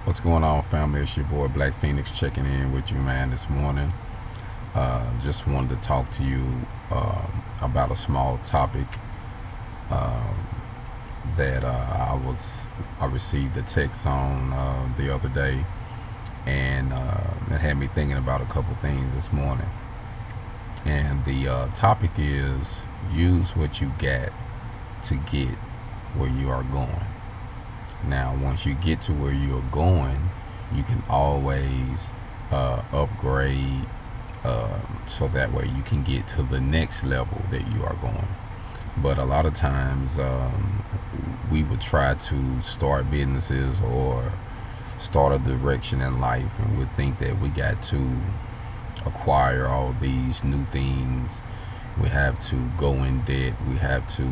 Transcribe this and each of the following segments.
What's going on, family? It's your boy Black Feniks checking in with you, man, this morning. Just wanted to talk to you about a small topic um, that I received a text on the other day, and it had me thinking about a couple things this morning. And the topic is use what you got to get where you are going. Now, once you get to where you're going, you can always upgrade so that way you can get to the next level that you are going. But a lot of times, we would try to start businesses or start a direction in life, and would think that we got to acquire all these new things. We have to go in debt. We have to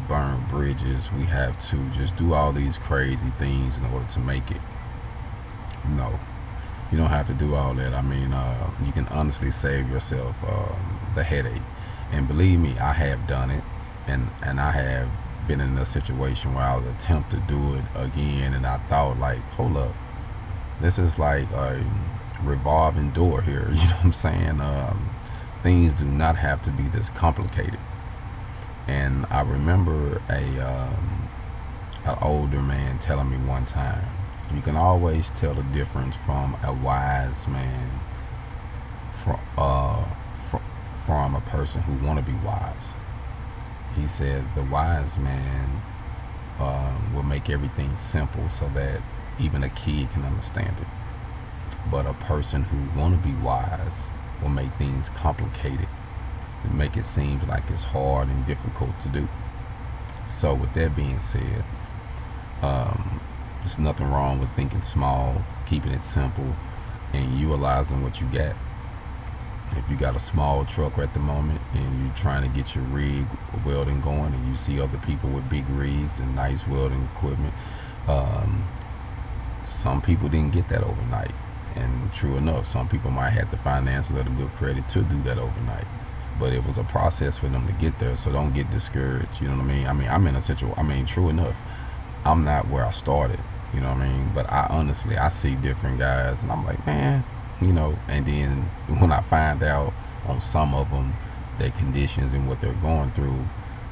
burn bridges. We have to just do all these crazy things in order to make it. No, you don't have to do all that. I mean, you can honestly save yourself the headache. And believe me, I have done it, and I have been in a situation where I was attempt to do it again, and I thought like, hold up, this is like a revolving door here. You know what I'm saying? Things do not have to be this complicated. And I remember an older man telling me one time, you can always tell the difference from a wise man from from a person who want to be wise. He said the wise man will make everything simple so that even a kid can understand it. But a person who want to be wise will make things complicated and make it seem like it's hard and difficult to do. So with that being said, there's nothing wrong with thinking small, keeping it simple, and utilizing what you got. If you got a small truck at the moment and you're trying to get your rig welding going, and you see other people with big rigs and nice welding equipment, um, some people didn't get that overnight. And true enough, some people might have the finances or the good credit to do that overnight. But it was a process for them to get there, so don't get discouraged. You know what I mean? I mean, I'm in a situation. I mean, true enough, I'm not where I started. You know what I mean? But I honestly, I see different guys, and I'm like, man, you know. And then when I find out on some of them their conditions and what they're going through,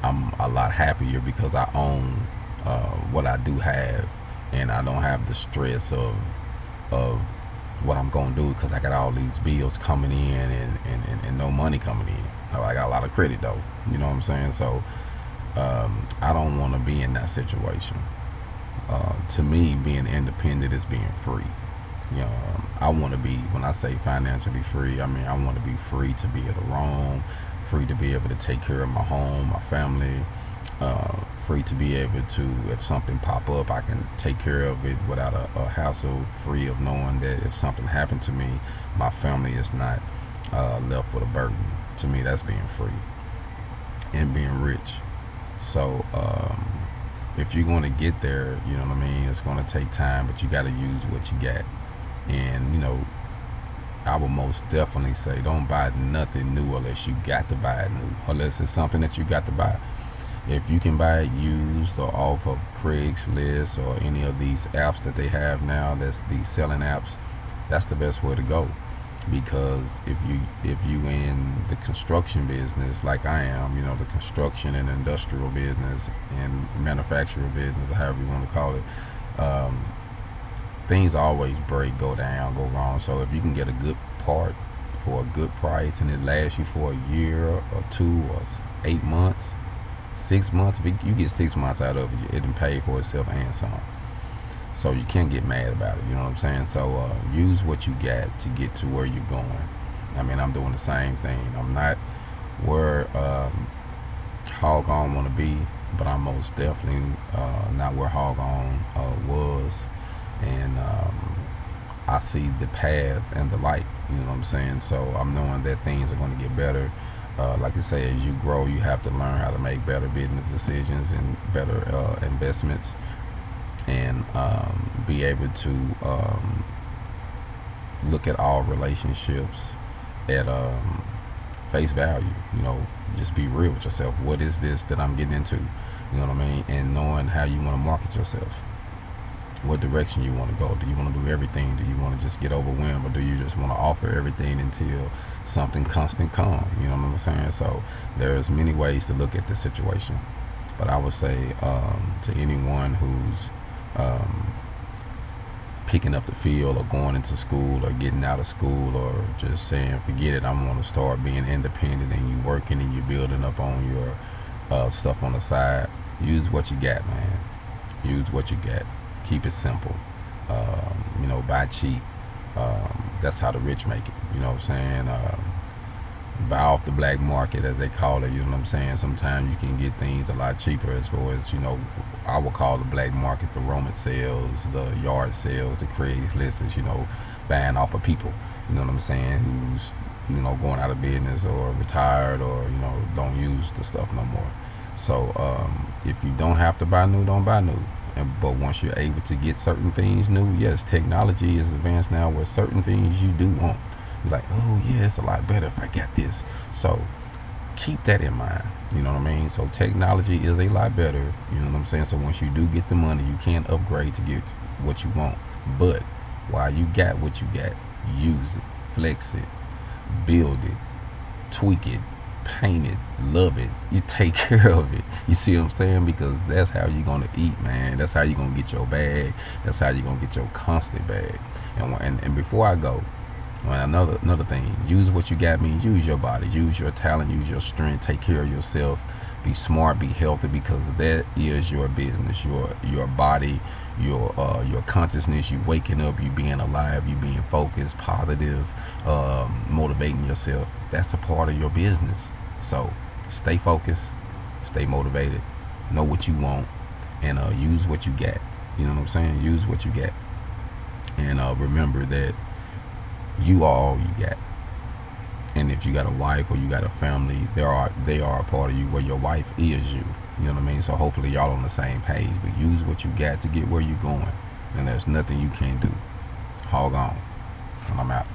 I'm a lot happier because I own what I do have, and I don't have the stress of what I'm gonna do because I got all these bills coming in, and no money coming in. I got a lot of credit though. You know what I'm saying? So I don't want to be in that situation. To me, being independent is being free. You know, I want to be, when I say financially free, I mean I want to be free to be able to roam, free to be able to take care of my home, my family, free to be able to, if something pop up, I can take care of it without a hassle, free of knowing that if something happened to me, my family is not left with a burden. To me, that's being free and being rich. So if you're going to get there, you know what I mean, it's going to take time, but you got to use what you got. And you know, I would most definitely say don't buy nothing new unless you got to buy it new, unless it's something that you got to buy. If you can buy it used or off of Craigslist or any of these apps that they have now, that's these selling apps, that's the best way to go. Because if you in the construction business like I am, you know, the construction and industrial business and manufacturing business, however you want to call it, um, things always break, go down, go wrong. So if you can get a good part for a good price and it lasts you for a year or two or 8 months, 6 months, if you get 6 months out of it, it done paid for itself and some. So you can't get mad about it. You know what I'm saying? So use what you got to get to where you're going. I mean, I'm doing the same thing. I'm not where HogOn want to be, but I'm most definitely not where HogOn was. And I see the path and the light. You know what I'm saying? So I'm knowing that things are going to get better. Like I say, as you grow, you have to learn how to make better business decisions and better investments, and be able to look at all relationships at face value. You know, just be real with yourself. What is this that I'm getting into? You know what I mean? And knowing how you want to market yourself. what direction you want to go. Do you want to do everything? Do you want to just get overwhelmed, or do you just want to offer everything until something constant comes? You know what I'm saying? So there's many ways to look at the situation. But I would say to anyone who's picking up the field or going into school or getting out of school or just saying forget it, I want to start being independent, and you working and you building up on your stuff on the side, use what you got, man. Use what you got. Keep it simple. Buy cheap. That's how the rich make it. You know what I'm saying? Buy off the black market, as they call it. You know what I'm saying? Sometimes you can get things a lot cheaper, as far as, I would call the black market the Roman sales, the yard sales, the Craigslist, buying off of people. You know what I'm saying? Who's, going out of business or retired, or, don't use the stuff no more. So if you don't have to buy new, don't buy new. But once you're able to get certain things new, yes, technology is advanced now where certain things you do want. You're like, oh yeah, it's a lot better if I got this. So keep that in mind. You know what I mean? So technology is a lot better. You know what I'm saying? So once you do get the money, you can upgrade to get what you want. But while you got what you got, use it, flex it, build it, tweak it, paint it, love it. You take care of it. You see what I'm saying? Because that's how you're gonna eat, man. That's how you're gonna get your bag. That's how you're gonna get your constant bag. And before I go, another thing, use what you got means use your body, use your talent, use your strength, take care of yourself, be smart, be healthy, because that is your business, your body, your consciousness, you waking up, you being alive, you being focused, positive, motivating yourself. That's a part of your business. So stay focused, stay motivated, know what you want, and use what you got. You know what I'm saying? Use what you got, and remember that you are all you got. And if you got a wife or you got a family, they are a part of you, where your wife is you. You know what I mean? So hopefully y'all on the same page. But use what you got to get where you're going, and there's nothing you can't do. Hog on, and I'm out.